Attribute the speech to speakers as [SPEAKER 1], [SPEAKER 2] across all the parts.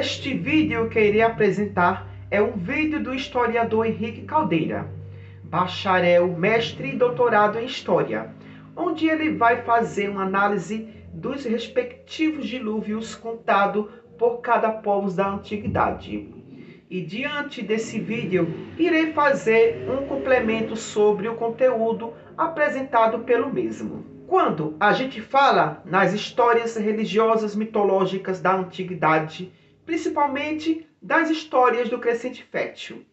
[SPEAKER 1] Este vídeo que irei apresentar é um vídeo do historiador Henrique Caldeira, bacharel, mestre e doutorado em História, onde ele vai fazer uma análise dos respectivos dilúvios contado por cada povo da antiguidade. E diante desse vídeo, irei fazer um complemento sobre o conteúdo apresentado pelo mesmo. Quando a gente fala nas histórias religiosas mitológicas da antiguidade, principalmente das histórias do Crescente Fértil,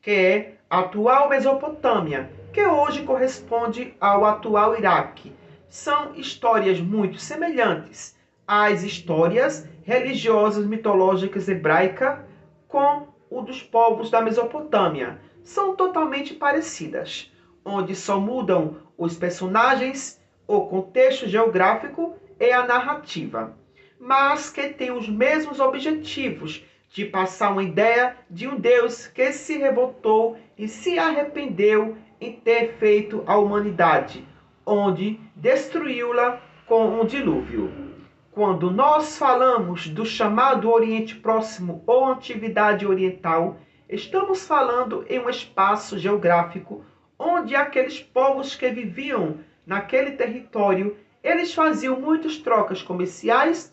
[SPEAKER 1] que é a atual Mesopotâmia, que hoje corresponde ao atual Iraque, são histórias muito semelhantes às histórias religiosas mitológicas hebraicas com o dos povos da Mesopotâmia. São totalmente parecidas, onde só mudam os personagens, o contexto geográfico e a narrativa, mas que têm os mesmos objetivos de passar uma ideia de um Deus que se revoltou e se arrependeu em ter feito a humanidade, onde destruiu-la com um dilúvio. Quando nós falamos do chamado Oriente Próximo ou Antiguidade Oriental, estamos falando em um espaço geográfico onde aqueles povos que viviam naquele território, eles faziam muitas trocas comerciais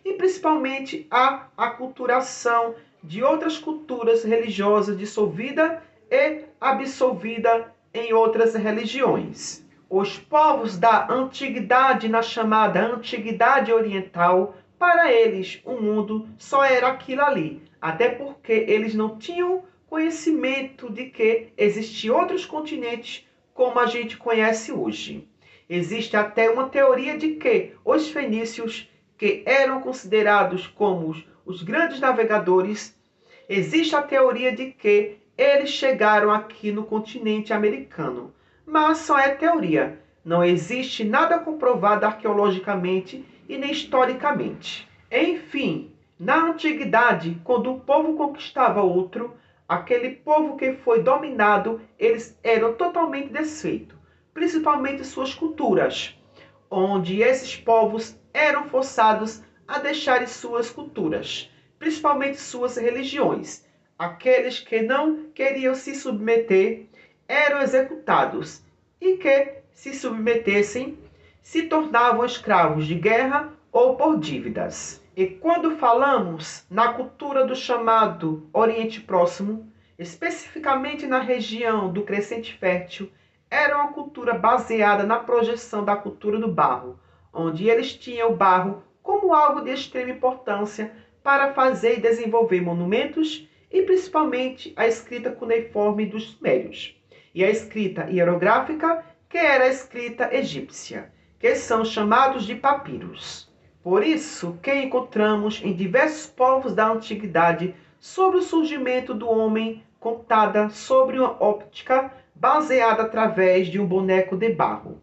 [SPEAKER 1] e principalmente a aculturação de outras culturas religiosas dissolvida e absolvida em outras religiões. Os povos da antiguidade, na chamada Antiguidade Oriental, para eles o mundo só era aquilo ali, até porque eles não tinham conhecimento de que existiam outros continentes como a gente conhece hoje. Existe até uma teoria de que os fenícios, que eram considerados como os grandes navegadores, existe a teoria de que eles chegaram aqui no continente americano. Mas só é teoria. Não existe nada comprovado arqueologicamente e nem historicamente. Enfim, na antiguidade, quando um povo conquistava outro, aquele povo que foi dominado, eles eram totalmente desfeitos, principalmente suas culturas, onde esses povos eram forçados a deixarem suas culturas, principalmente suas religiões. Aqueles que não queriam se submeter eram executados, e que se submetessem se tornavam escravos de guerra ou por dívidas. E quando falamos na cultura do chamado Oriente Próximo, especificamente na região do Crescente Fértil, era uma cultura baseada na projeção da cultura do barro, onde eles tinham o barro como algo de extrema importância para fazer e desenvolver monumentos e principalmente a escrita cuneiforme dos sumérios e a escrita hierográfica, que era a escrita egípcia, que são chamados de papiros. Por isso que encontramos em diversos povos da antiguidade sobre o surgimento do homem contada sobre uma óptica baseada através de um boneco de barro,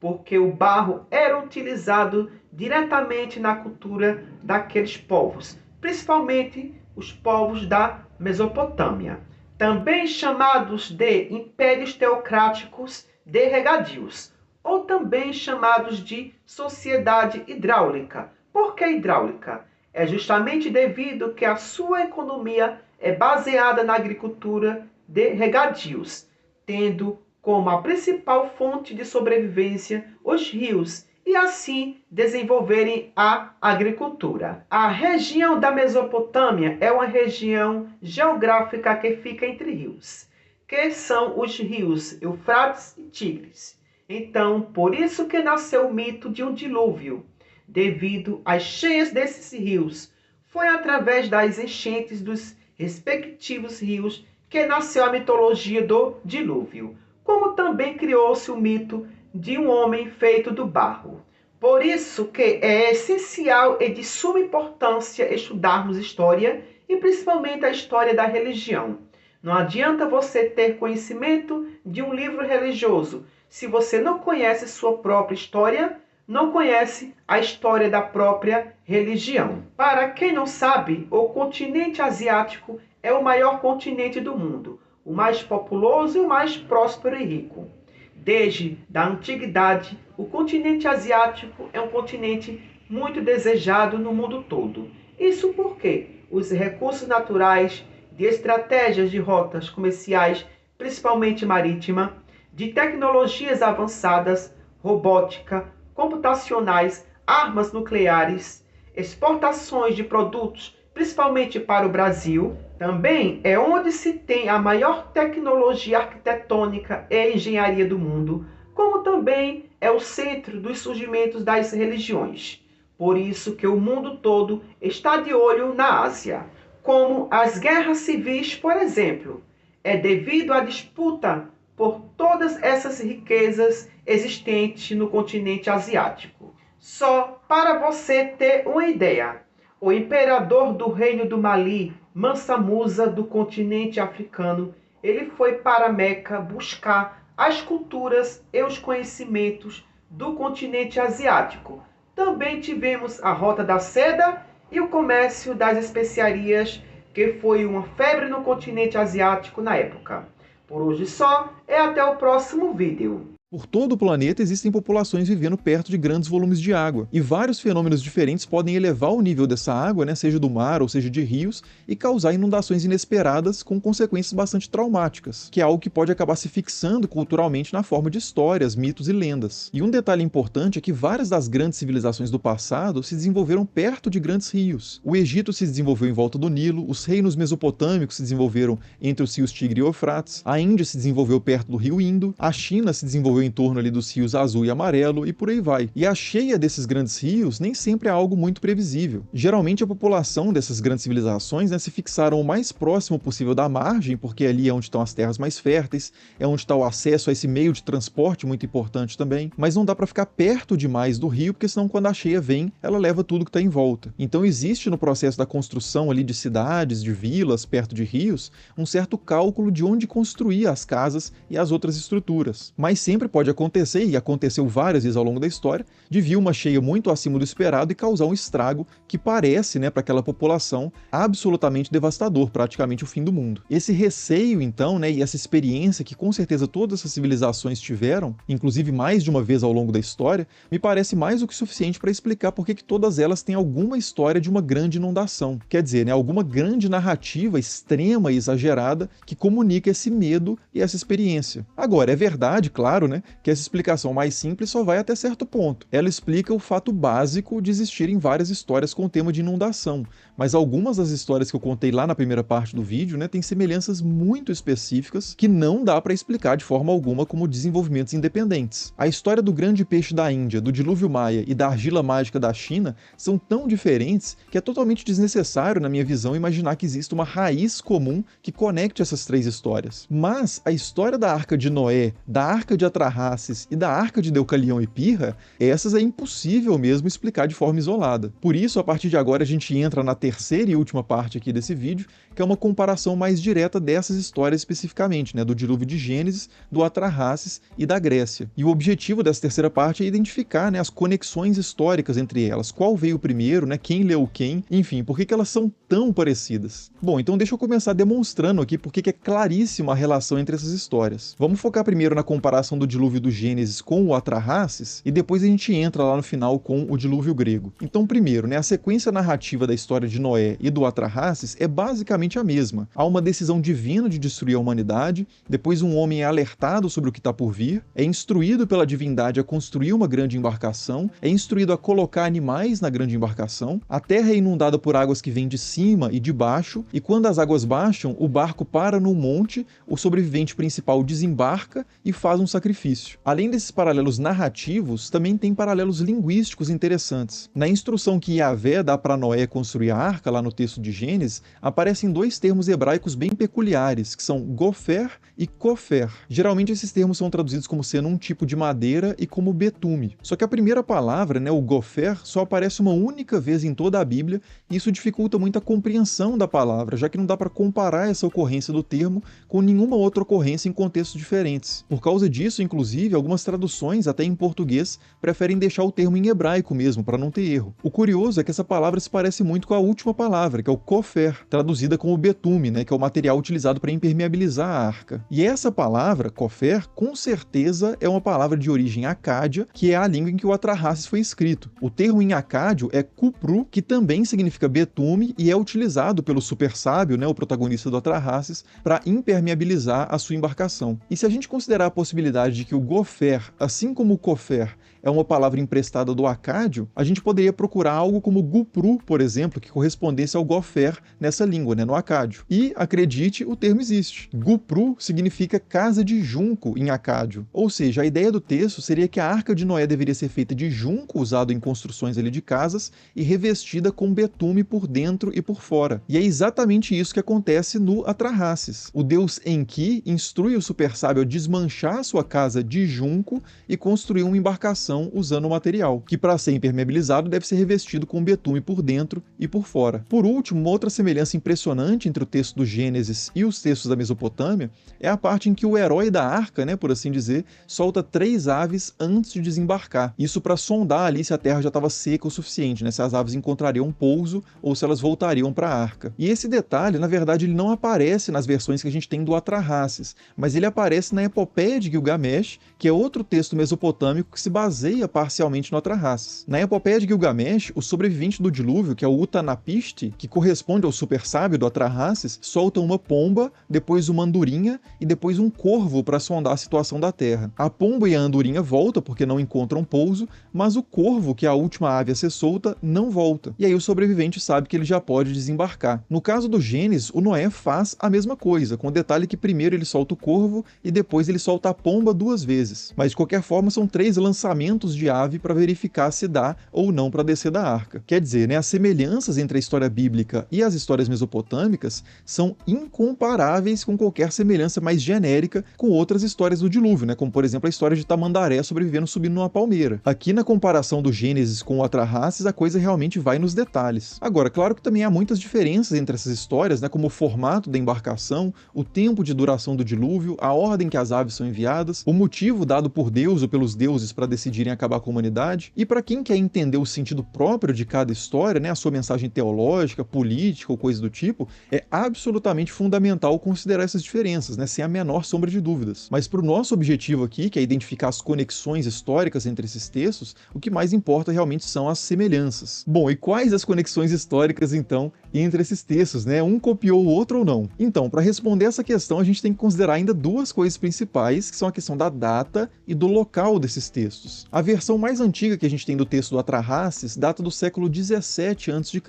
[SPEAKER 1] porque o barro era utilizado diretamente na cultura daqueles povos, principalmente os povos da Mesopotâmia, também chamados de impérios teocráticos de regadios, ou também chamados de sociedade hidráulica. Por que hidráulica? É justamente devido que a sua economia é baseada na agricultura de regadios, tendo como a principal fonte de sobrevivência os rios, e assim desenvolverem a agricultura. A região da Mesopotâmia é uma região geográfica que fica entre rios, que são os rios Eufrates e Tigres. Então, por isso que nasceu o mito de um dilúvio, devido às cheias desses rios. Foi através das enchentes dos respectivos rios que nasceu a mitologia do dilúvio, como também criou-se o mito de um homem feito do barro. Por isso que é essencial e de suma importância estudarmos história e principalmente a história da religião. Não adianta você ter conhecimento de um livro religioso se você não conhece sua própria história, não conhece a história da própria religião. Para quem não sabe, o continente asiático é o maior continente do mundo, o mais populoso e o mais próspero e rico. Desde a antiguidade, o continente asiático é um continente muito desejado no mundo todo. Isso porque os recursos naturais, de estratégias de rotas comerciais, principalmente marítima, de tecnologias avançadas, robótica, computacionais, armas nucleares, exportações de produtos, principalmente para o Brasil. Também é onde se tem a maior tecnologia arquitetônica e engenharia do mundo, como também é o centro dos surgimentos das religiões. Por isso que o mundo todo está de olho na Ásia. Como as guerras civis, por exemplo, é devido à disputa por todas essas riquezas existentes no continente asiático. Só para você ter uma ideia, o imperador do reino do Mali, Mansa Musa, do continente africano, ele foi para Meca buscar as culturas e os conhecimentos do continente asiático. Também tivemos a Rota da Seda e o comércio das especiarias, que foi uma febre no continente asiático na época. Por hoje só, até o próximo vídeo.
[SPEAKER 2] Por todo o planeta existem populações vivendo perto de grandes volumes de água, e vários fenômenos diferentes podem elevar o nível dessa água, seja do mar ou seja de rios, e causar inundações inesperadas com consequências bastante traumáticas, que é algo que pode acabar se fixando culturalmente na forma de histórias, mitos e lendas. E um detalhe importante é que várias das grandes civilizações do passado se desenvolveram perto de grandes rios. O Egito se desenvolveu em volta do Nilo, os reinos mesopotâmicos se desenvolveram entre os rios Tigre e Eufrates, a Índia se desenvolveu perto do rio Indo, a China se desenvolveu em torno ali dos rios Azul e Amarelo e por aí vai. E a cheia desses grandes rios nem sempre é algo muito previsível. Geralmente a população dessas grandes civilizações se fixaram o mais próximo possível da margem, porque ali é onde estão as terras mais férteis, é onde está o acesso a esse meio de transporte muito importante também, mas não dá para ficar perto demais do rio, porque senão quando a cheia vem, ela leva tudo que está em volta. Então existe no processo da construção ali de cidades, de vilas, perto de rios, um certo cálculo de onde construir as casas e as outras estruturas. Mas sempre pode acontecer, e aconteceu várias vezes ao longo da história, de vir uma cheia muito acima do esperado e causar um estrago que parece, para aquela população, absolutamente devastador, praticamente o fim do mundo. Esse receio, então, e essa experiência que com certeza todas essas civilizações tiveram, inclusive mais de uma vez ao longo da história, me parece mais do que suficiente para explicar por que todas elas têm alguma história de uma grande inundação. Quer dizer, alguma grande narrativa extrema e exagerada que comunica esse medo e essa experiência. Agora, é verdade, claro, que essa explicação mais simples só vai até certo ponto. Ela explica o fato básico de existirem várias histórias com o tema de inundação, mas algumas das histórias que eu contei lá na primeira parte do vídeo, têm semelhanças muito específicas que não dá para explicar de forma alguma como desenvolvimentos independentes. A história do grande peixe da Índia, do dilúvio maia e da argila mágica da China são tão diferentes que é totalmente desnecessário, na minha visão, imaginar que existe uma raiz comum que conecte essas três histórias. Mas a história da Arca de Noé, da Arca de Atrahasis e da Arca de Deucalião e Pirra, essas é impossível mesmo explicar de forma isolada. Por isso, a partir de agora, a gente entra na terceira e última parte aqui desse vídeo, que é uma comparação mais direta dessas histórias especificamente, do dilúvio de Gênesis, do Atrahasis e da Grécia. E o objetivo dessa terceira parte é identificar as conexões históricas entre elas, qual veio primeiro, quem leu quem, enfim, por que elas são tão parecidas. Bom, então deixa eu começar demonstrando aqui por que é claríssima a relação entre essas histórias. Vamos focar primeiro na comparação do dilúvio do Gênesis com o Atrahasis, e depois a gente entra lá no final com o dilúvio grego. Então, primeiro, a sequência narrativa da história de Noé e do Atrahasis é basicamente a mesma. Há uma decisão divina de destruir a humanidade, depois um homem é alertado sobre o que está por vir, é instruído pela divindade a construir uma grande embarcação, é instruído a colocar animais na grande embarcação, a terra é inundada por águas que vêm de cima e de baixo, e quando as águas baixam, o barco para num monte, o sobrevivente principal desembarca e faz um sacrifício. Além desses paralelos narrativos, também tem paralelos linguísticos interessantes. Na instrução que Yahvé dá para Noé construir a arca, lá no texto de Gênesis, aparecem dois termos hebraicos bem peculiares, que são gofer e kofer. Geralmente esses termos são traduzidos como sendo um tipo de madeira e como betume. Só que a primeira palavra, o gofer, só aparece uma única vez em toda a Bíblia, e isso dificulta muito a compreensão da palavra, já que não dá para comparar essa ocorrência do termo com nenhuma outra ocorrência em contextos diferentes. Por causa disso, inclusive, algumas traduções, até em português, preferem deixar o termo em hebraico mesmo, para não ter erro. O curioso é que essa palavra se parece muito com a última palavra, que é o kofer, traduzida como betume, que é o material utilizado para impermeabilizar a arca. E essa palavra, kofer, com certeza é uma palavra de origem acádia, que é a língua em que o Atrahasis foi escrito. O termo em acádio é kupru, que também significa betume e é utilizado pelo super sábio, né, o protagonista do Atrahasis, para impermeabilizar a sua embarcação. E se a gente considerar a possibilidade de que o gofer, assim como o kofer, é uma palavra emprestada do acádio, a gente poderia procurar algo como gupru, por exemplo, que correspondesse ao gofer nessa língua, né, no acádio. E, acredite, o termo existe. Gupru significa casa de junco em acádio. Ou seja, a ideia do texto seria que a Arca de Noé deveria ser feita de junco, usado em construções ali de casas, e revestida com betume por dentro e por fora. E é exatamente isso que acontece no Atrahasis. O deus Enki instrui o super sábio a desmanchar sua casa de junco e construir uma embarcação usando o material, que para ser impermeabilizado deve ser revestido com betume por dentro e por fora. Por último, uma outra semelhança impressionante entre o texto do Gênesis e os textos da Mesopotâmia é a parte em que o herói da arca, né, por assim dizer, solta 3 aves antes de desembarcar. Isso para sondar ali se a terra já estava seca o suficiente, né, se as aves encontrariam pouso ou se elas voltariam para a arca. E esse detalhe, na verdade, ele não aparece nas versões que a gente tem do Atrahasis, mas ele aparece na Epopeia de Gilgamesh, que é outro texto mesopotâmico que se baseia parcialmente no Atrahasis. Na Epopeia de Gilgamesh, o sobrevivente do dilúvio, que é o Utnapishtim, que corresponde ao super sábio do Atrahasis, solta uma pomba, depois uma andorinha e depois um corvo para sondar a situação da terra. A pomba e a andorinha voltam porque não encontram pouso, mas o corvo, que é a última ave a ser solta, não volta. E aí o sobrevivente sabe que ele já pode desembarcar. No caso do Gênesis, o Noé faz a mesma coisa, com o detalhe que primeiro ele solta o corvo e depois ele solta a pomba 2 vezes. Mas de qualquer forma são 3 lançamentos de ave para verificar se dá ou não para descer da arca. Quer dizer, né, as semelhanças entre a história bíblica e as histórias mesopotâmicas são incomparáveis com qualquer semelhança mais genérica com outras histórias do dilúvio, né, como por exemplo a história de Tamandaré sobrevivendo subindo numa palmeira. Aqui na comparação do Gênesis com o Atrahasis, a coisa realmente vai nos detalhes. Agora, claro que também há muitas diferenças entre essas histórias, né, como o formato da embarcação, o tempo de duração do dilúvio, a ordem que as aves são enviadas, o motivo dado por Deus ou pelos deuses para decidirem acabar com a humanidade. E para quem quer entender o sentido próprio de cada história, né, a sua mensagem teológica, política ou coisa do tipo, é absolutamente fundamental considerar essas diferenças, né, sem a menor sombra de dúvidas. Mas para o nosso objetivo aqui, que é identificar as conexões históricas entre esses textos, o que mais importa realmente são as semelhanças. Bom, e quais as conexões históricas, então, entre esses textos, né? Um copiou o outro ou não? Então, para responder essa questão, a gente tem que considerar ainda 2 coisas principais, que são a questão da data e do local desses textos. A versão mais antiga que a gente tem do texto do Atrahasis data do século 17 a.C.,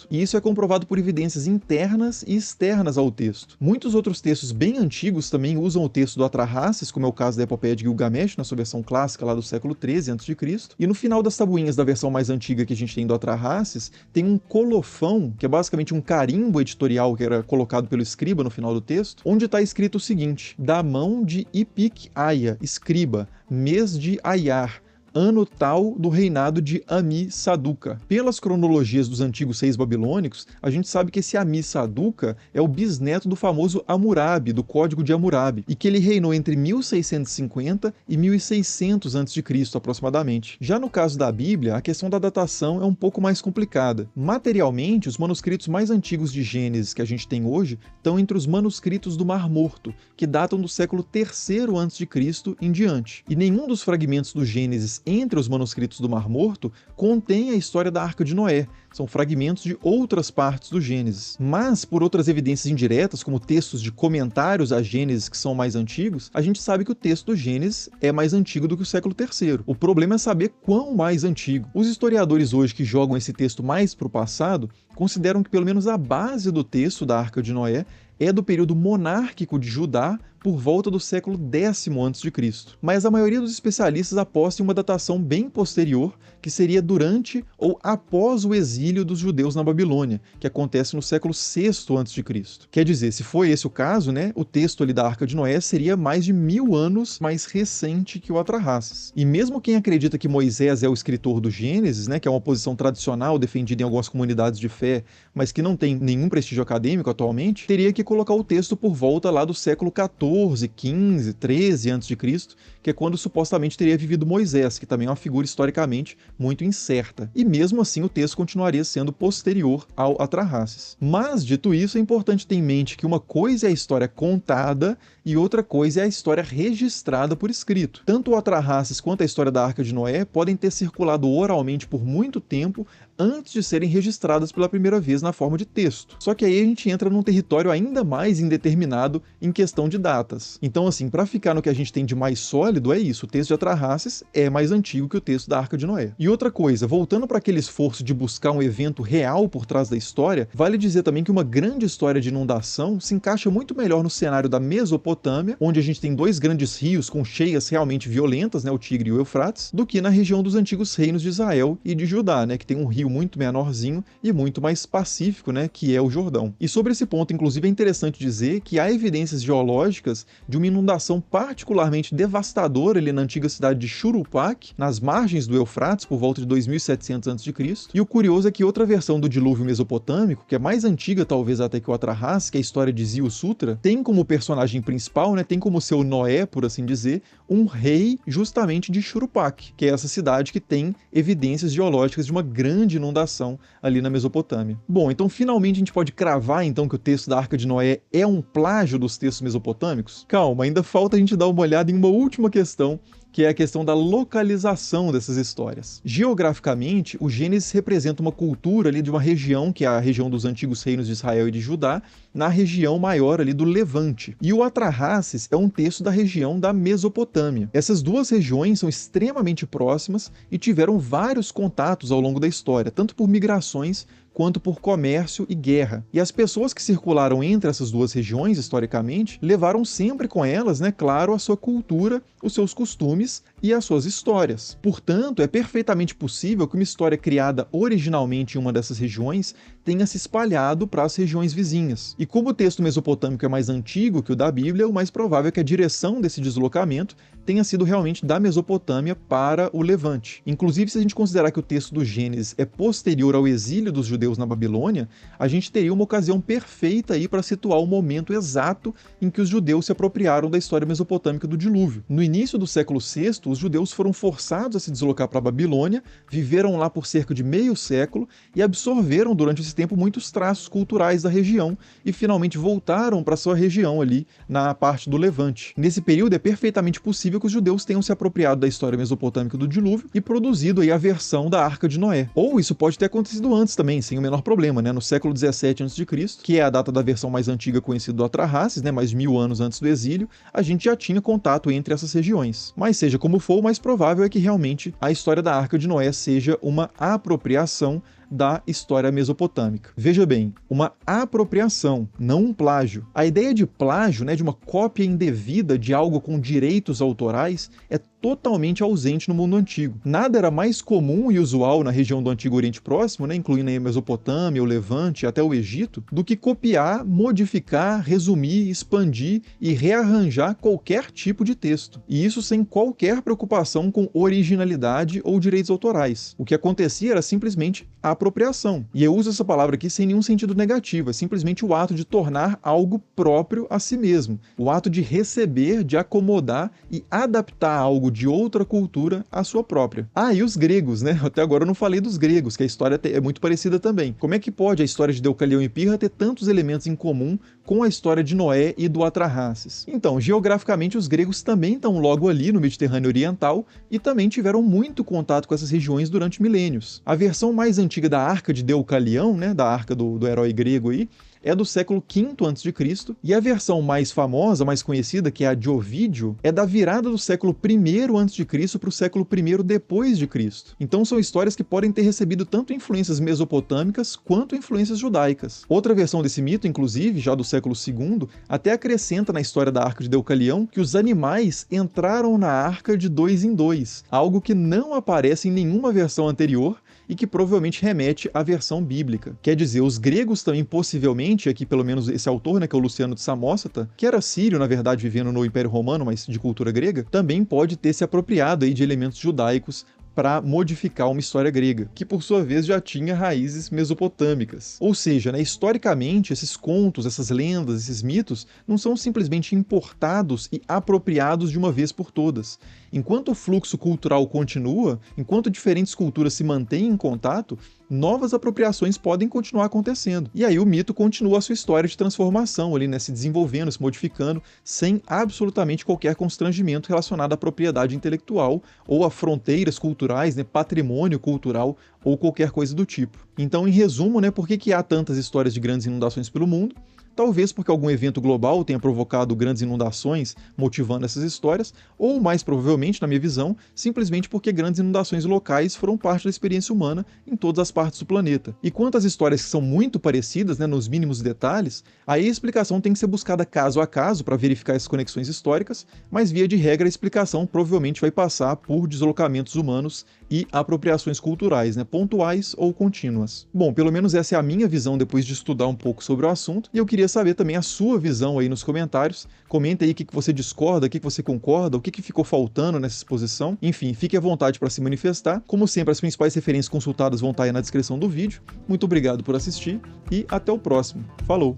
[SPEAKER 2] e isso é comprovado por evidências internas e externas ao texto. Muitos outros textos bem antigos também usam o texto do Atrahasis, como é o caso da Epopeia de Gilgamesh, na sua versão clássica lá do século 13 a.C., e no final das tabuinhas da versão mais antiga que a gente tem do Atrahasis, tem um colofão, que é basicamente um carimbo editorial que era colocado pelo escriba no final do texto, onde está escrito o seguinte: da mão de Ipik-Aya, escriba, mês de Ayar, ano tal do reinado de Ammi-Saduqa. Pelas cronologias dos antigos reis babilônicos, a gente sabe que esse Ammi-Saduqa é o bisneto do famoso Hammurabi, do Código de Hammurabi, e que ele reinou entre 1650 e 1600 a.C., aproximadamente. Já no caso da Bíblia, a questão da datação é um pouco mais complicada. Materialmente, os manuscritos mais antigos de Gênesis que a gente tem hoje estão entre os manuscritos do Mar Morto, que datam do século III a.C. em diante. E nenhum dos fragmentos do Gênesis entre os manuscritos do Mar Morto contém a história da Arca de Noé. São fragmentos de outras partes do Gênesis. Mas, por outras evidências indiretas, como textos de comentários a Gênesis que são mais antigos, a gente sabe que o texto do Gênesis é mais antigo do que o século III. O problema é saber quão mais antigo. Os historiadores hoje que jogam esse texto mais para o passado consideram que pelo menos a base do texto da Arca de Noé é do período monárquico de Judá, por volta do século X a.C. Mas a maioria dos especialistas aposta em uma datação bem posterior, que seria durante ou após o exílio dos judeus na Babilônia, que acontece no século VI a.C. Quer dizer, se foi esse o caso, né, o texto ali da Arca de Noé seria mais de 1000 anos mais recente que o Atrahasis. E mesmo quem acredita que Moisés é o escritor do Gênesis, né, que é uma posição tradicional defendida em algumas comunidades de fé, mas que não tem nenhum prestígio acadêmico atualmente, teria que colocar o texto por volta lá do século XIV, XV, XIII a.C., que é quando supostamente teria vivido Moisés, que também é uma figura historicamente muito incerta. E mesmo assim o texto continuaria sendo posterior ao Atrahasis. Mas, dito isso, é importante ter em mente que uma coisa é a história contada e outra coisa é a história registrada por escrito. Tanto o Atrahasis quanto a história da Arca de Noé podem ter circulado oralmente por muito tempo antes de serem registradas pela primeira vez na forma de texto. Só que aí a gente entra num território ainda mais indeterminado em questão de datas. Então, assim, para ficar no que a gente tem de mais sólido, é isso, o texto de Atrahasis é mais antigo que o texto da Arca de Noé. E outra coisa, voltando para aquele esforço de buscar um evento real por trás da história, vale dizer também que uma grande história de inundação se encaixa muito melhor no cenário da Mesopotâmia, onde a gente tem dois grandes rios com cheias realmente violentas, né, o Tigre e o Eufrates, do que na região dos antigos reinos de Israel e de Judá, né, que tem um rio muito menorzinho e muito mais pacífico, né, que é o Jordão. E sobre esse ponto, inclusive, é interessante dizer que há evidências geológicas de uma inundação particularmente devastadora ali na antiga cidade de Churupaq, nas margens do Eufrates, por volta de 2700 a.C. E o curioso é que outra versão do dilúvio mesopotâmico, que é mais antiga talvez até que o Atrahasis, que é a história de Zio Sutra, tem como personagem principal, né, tem como seu Noé, por assim dizer, um rei justamente de Churupaq, que é essa cidade que tem evidências geológicas de uma grande inundação ali na Mesopotâmia. Bom, então finalmente a gente pode cravar então que o texto da Arca de Noé é um plágio dos textos mesopotâmicos? Calma, ainda falta a gente dar uma olhada em uma última questão, que é a questão da localização dessas histórias. Geograficamente, o Gênesis representa uma cultura ali de uma região, que é a região dos antigos reinos de Israel e de Judá, na região maior ali do Levante. E o Atrahasis é um texto da região da Mesopotâmia. Essas duas regiões são extremamente próximas e tiveram vários contatos ao longo da história, tanto por migrações quanto por comércio e guerra. E as pessoas que circularam entre essas duas regiões, historicamente, levaram sempre com elas, né, claro, a sua cultura, os seus costumes e as suas histórias. Portanto, é perfeitamente possível que uma história criada originalmente em uma dessas regiões tenha se espalhado para as regiões vizinhas. E como o texto mesopotâmico é mais antigo que o da Bíblia, o mais provável é que a direção desse deslocamento tenha sido realmente da Mesopotâmia para o Levante. Inclusive, se a gente considerar que o texto do Gênesis é posterior ao exílio dos judeus na Babilônia, a gente teria uma ocasião perfeita aí para situar o momento exato em que os judeus se apropriaram da história mesopotâmica do dilúvio. No início do século VI, os judeus foram forçados a se deslocar para a Babilônia, viveram lá por cerca de meio século e absorveram durante esse tempo muitos traços culturais da região e finalmente voltaram para sua região ali na parte do Levante. Nesse período é perfeitamente possível que os judeus tenham se apropriado da história mesopotâmica do dilúvio e produzido aí a versão da Arca de Noé. Ou isso pode ter acontecido antes também, sem o menor problema, né? No século 17 a.C., que é a data da versão mais antiga conhecida do Atrahasis, né? Mais de 1000 anos antes do exílio, a gente já tinha contato entre essas regiões. Mas seja como for, o mais provável é que realmente a história da Arca de Noé seja uma apropriação da história mesopotâmica. Veja bem, uma apropriação, não um plágio. A ideia de plágio, né, de uma cópia indevida de algo com direitos autorais, é totalmente ausente no mundo antigo. Nada era mais comum e usual na região do Antigo Oriente Próximo, né, incluindo a Mesopotâmia, o Levante e até o Egito, do que copiar, modificar, resumir, expandir e rearranjar qualquer tipo de texto. E isso sem qualquer preocupação com originalidade ou direitos autorais. O que acontecia era simplesmente a apropriação. E eu uso essa palavra aqui sem nenhum sentido negativo, é simplesmente o ato de tornar algo próprio a si mesmo. O ato de receber, de acomodar e adaptar algo de outra cultura à sua própria. Ah, e os gregos, né? Até agora eu não falei dos gregos, que a história é muito parecida também. Como é que pode a história de Deucalião e Pirra ter tantos elementos em comum com a história de Noé e do Atrahasis? Então, geograficamente, os gregos também estão logo ali no Mediterrâneo Oriental e também tiveram muito contato com essas regiões durante milênios. A versão mais antiga da Arca de Deucalião, né, da arca do herói grego aí, é do século V a.C., e a versão mais famosa, mais conhecida, que é a de Ovídio, é da virada do século I a.C. para o século I depois de Cristo. Então são histórias que podem ter recebido tanto influências mesopotâmicas quanto influências judaicas. Outra versão desse mito, inclusive, já do século II, até acrescenta na história da Arca de Deucalião que os animais entraram na arca de dois em dois, algo que não aparece em nenhuma versão anterior e que provavelmente remete à versão bíblica. Quer dizer, os gregos também possivelmente, aqui pelo menos esse autor, né, que é o Luciano de Samósata, que era sírio, na verdade, vivendo no Império Romano, mas de cultura grega, também pode ter se apropriado aí de elementos judaicos para modificar uma história grega, que por sua vez já tinha raízes mesopotâmicas. Ou seja, né, historicamente, esses contos, essas lendas, esses mitos, não são simplesmente importados e apropriados de uma vez por todas. Enquanto o fluxo cultural continua, enquanto diferentes culturas se mantêm em contato, novas apropriações podem continuar acontecendo. E aí o mito continua a sua história de transformação ali, né, se desenvolvendo, se modificando, sem absolutamente qualquer constrangimento relacionado à propriedade intelectual ou a fronteiras culturais, né, patrimônio cultural ou qualquer coisa do tipo. Então, em resumo, né, por que há tantas histórias de grandes inundações pelo mundo? Talvez porque algum evento global tenha provocado grandes inundações, motivando essas histórias, ou, mais provavelmente, na minha visão, simplesmente porque grandes inundações locais foram parte da experiência humana em todas as partes do planeta. E quanto às histórias que são muito parecidas, né, nos mínimos detalhes, aí a explicação tem que ser buscada caso a caso para verificar essas conexões históricas, mas via de regra a explicação provavelmente vai passar por deslocamentos humanos e apropriações culturais, né, pontuais ou contínuas. Bom, pelo menos essa é a minha visão depois de estudar um pouco sobre o assunto, e eu queria saber também a sua visão aí nos comentários. Comenta aí o que você discorda, o que você concorda, o que ficou faltando nessa exposição. Enfim, fique à vontade para se manifestar. Como sempre, as principais referências consultadas vão estar aí na descrição do vídeo. Muito obrigado por assistir e até o próximo. Falou!